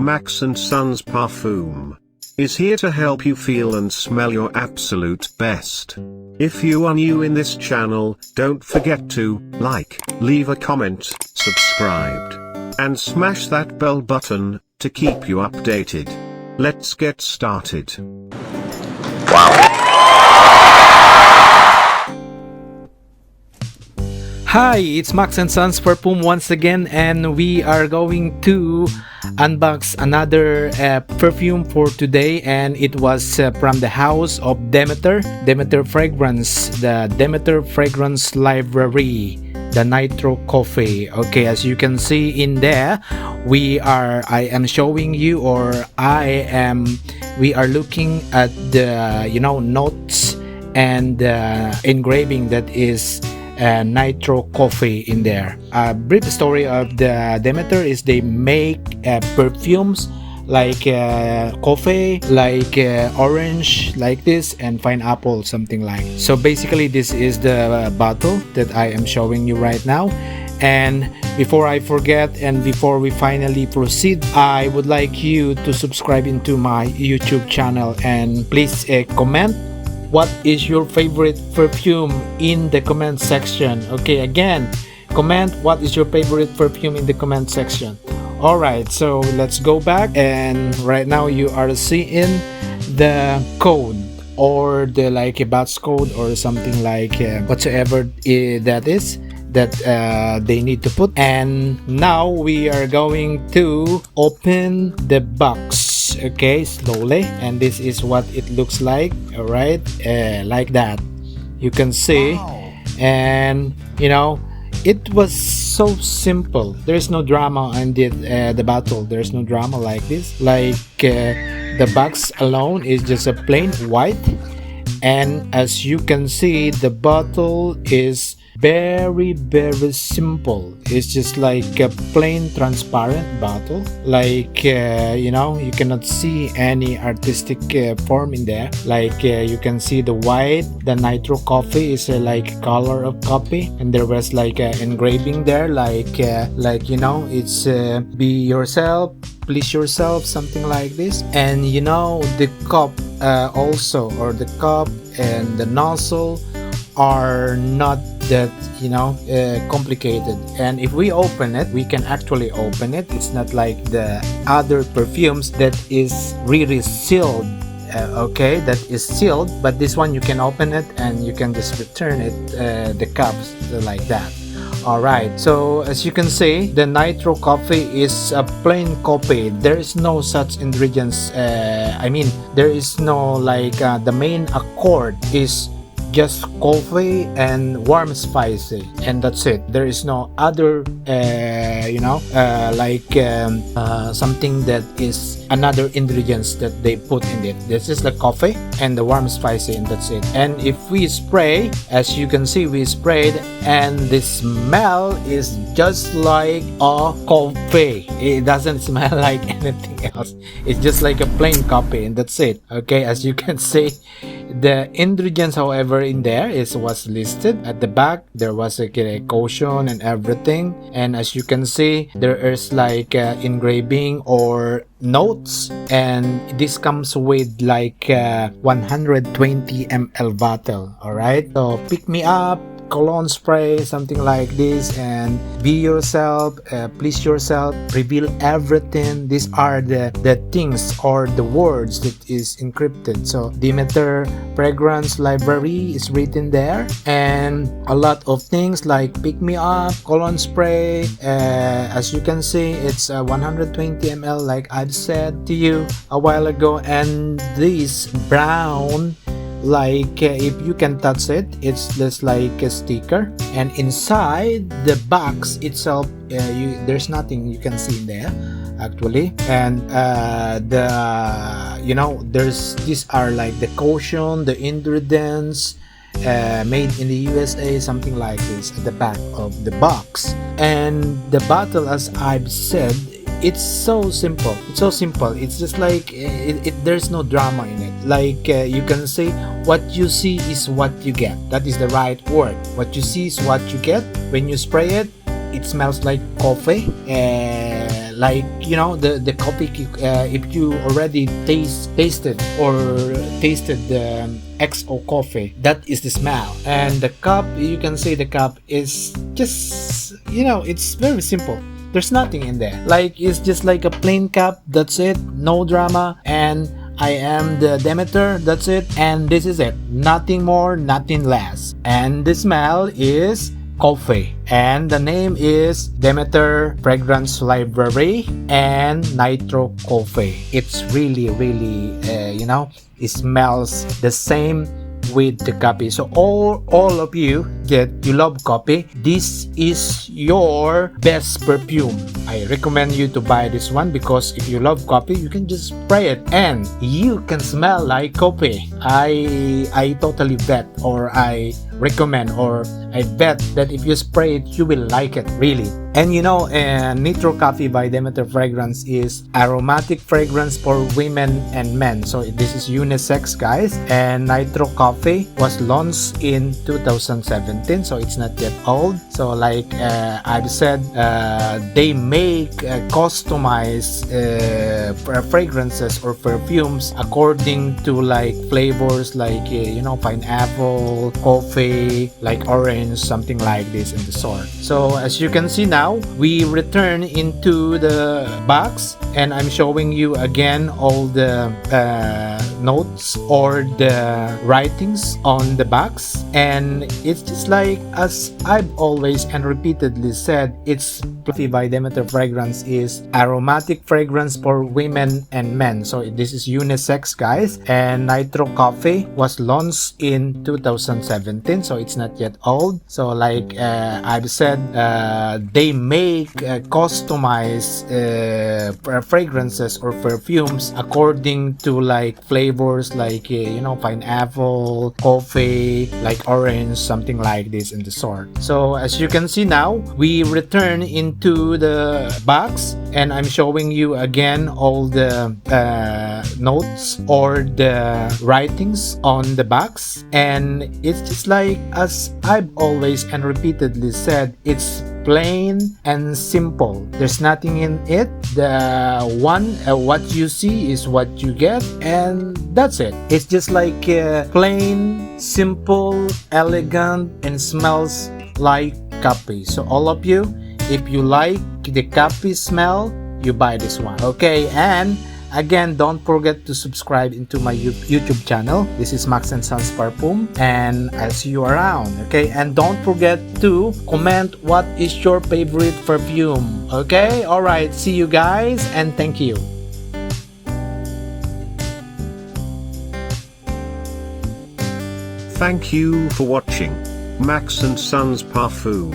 Max & Sons Parfum is here to help you feel and smell your absolute best. If you are new in this channel, don't forget to like, leave a comment, subscribe, and smash that bell button to keep you updated. Let's get started. Hi, it's Max & Sons Parfum once again, and we are going to unbox another perfume for today, and it was from the house of Demeter Fragrance, the Demeter Fragrance library, the Nitro Coffee. Okay, as you can see in there, we are looking at the notes and engraving that is Nitro Coffee in there. A brief story of the Demeter is they make perfumes like coffee, like orange, like this, and pineapple, something like. So basically, this is the bottle that I am showing you right now. And before I forget and before we finally proceed, I would like you to subscribe into my YouTube channel and please comment what is your favorite perfume in the comment section. Okay, again, comment what is your favorite perfume in the comment section. Alright, so let's go back, and right now you are seeing the code or the like a box code or something like whatsoever that is that they need to put. And now we are going to open the box, okay, slowly, and this is what it looks like. All right, like that you can see. Wow. And it was so simple. There's no drama in the bottle. There's no drama like this. Like the box alone is just a plain white, and as you can see, the bottle is very simple. It's just like a plain transparent bottle, like you cannot see any artistic form in there. Like you can see the white, the Nitro Coffee is like color of coffee, and there was like engraving there, like it's be yourself, please yourself, something like this. And the cup also, or the cup and the nozzle are not that complicated, and if we open it, we can actually open it. It's not like the other perfumes that is really sealed. Okay, that is sealed, but this one you can open it and you can just return it, the cups, like that. Alright, so as you can see, the Nitro Coffee is a plain coffee. There is no such ingredients. There is no like the main accord is just coffee and warm spicy, and that's it. There is no other something that is another ingredients that they put in it. This is the coffee and the warm spicy, and that's it. And if we spray, as you can see, we sprayed, and the smell is just like a coffee. It doesn't smell like anything else. It's just like a plain coffee, and that's it. Okay, as you can see, the ingredients, however, in there was listed at the back. There was a caution and everything, and as you can see, there is like engraving or notes, and this comes with like 120 ml bottle. All right, so pick me up, cologne spray, something like this, and be yourself, please yourself, reveal everything. These are the things or the words that is encrypted. So Demeter Fragrance library is written there, and a lot of things like pick me up, cologne spray. As you can see, it's 120 ml, like I've said to you a while ago, and this brown, like if you can touch it, it's just like a sticker, and inside the box itself, there's nothing you can see in there actually. And there's these are like the caution, the ingredients, made in the USA, something like this at the back of the box. And the bottle, as I've said, it's so simple. It's just like there's no drama in it. Like you can say, what you see is what you get. That is the right word. What you see is what you get. When you spray it, it smells like coffee, like the coffee, if you already tasted the XO coffee, that is the smell. And the cup, you can say the cup is just it's very simple. There's nothing in there, like it's just like a plain cup, that's it, no drama. And I am the Demeter, that's it, and this is it, nothing more, nothing less. And the smell is coffee, and the name is Demeter Fragrance Library and Nitro Coffee. It's really it smells the same with the coffee. So all of you that you love coffee, this is your best perfume. I recommend you to buy this one, because if you love coffee, you can just spray it and you can smell like coffee. I totally bet, or I recommend, or I bet that if you spray it, you will like it, really. And Nitro Coffee by Demeter Fragrance is aromatic fragrance for women and men. So this is unisex, guys. And Nitro Coffee was launched in 2017, so it's not yet old. So like I've said, they make customized fragrances or perfumes according to like flavors, like pineapple, coffee, like orange, something like this in the sort. So as you can see now, we return into the box, and I'm showing you again all the notes or the writings on the box. And it's just like, as I've always and repeatedly said, it's Coffee by Demeter Fragrance is aromatic fragrance for women and men. So this is unisex, guys. And Nitro Coffee was launched in 2017, so it's not yet old. So like I've said, they make customized fragrances or perfumes according to like flavors, like pineapple, coffee, like orange, something like this in the sort. So as you can see now, we return into the box, and I'm showing you again all the notes or the writings on the box. And it's just like, as I've always and repeatedly said, it's plain and simple. There's nothing in it. The what you see is what you get, and that's it. It's just like plain, simple, elegant, and smells like coffee. So all of you, if you like the coffee smell, you buy this one, okay? And again, don't forget to subscribe into my YouTube channel. This is Max & Sons Parfum, and I'll see you around, okay? And don't forget to comment what is your favorite perfume, okay? Alright, see you guys, and thank you. Thank you for watching Max & Sons Parfum.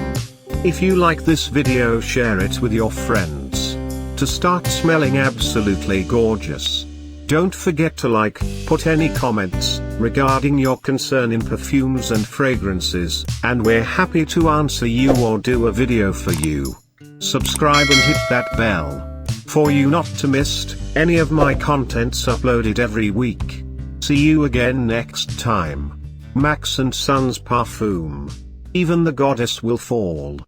If you like this video, share it with your friends to start smelling absolutely gorgeous. Don't forget to like, put any comments regarding your concern in perfumes and fragrances, and we're happy to answer you or do a video for you. Subscribe and hit that bell for you not to miss any of my contents uploaded every week. See you again next time. Max & Sons Parfum. Even the goddess will fall.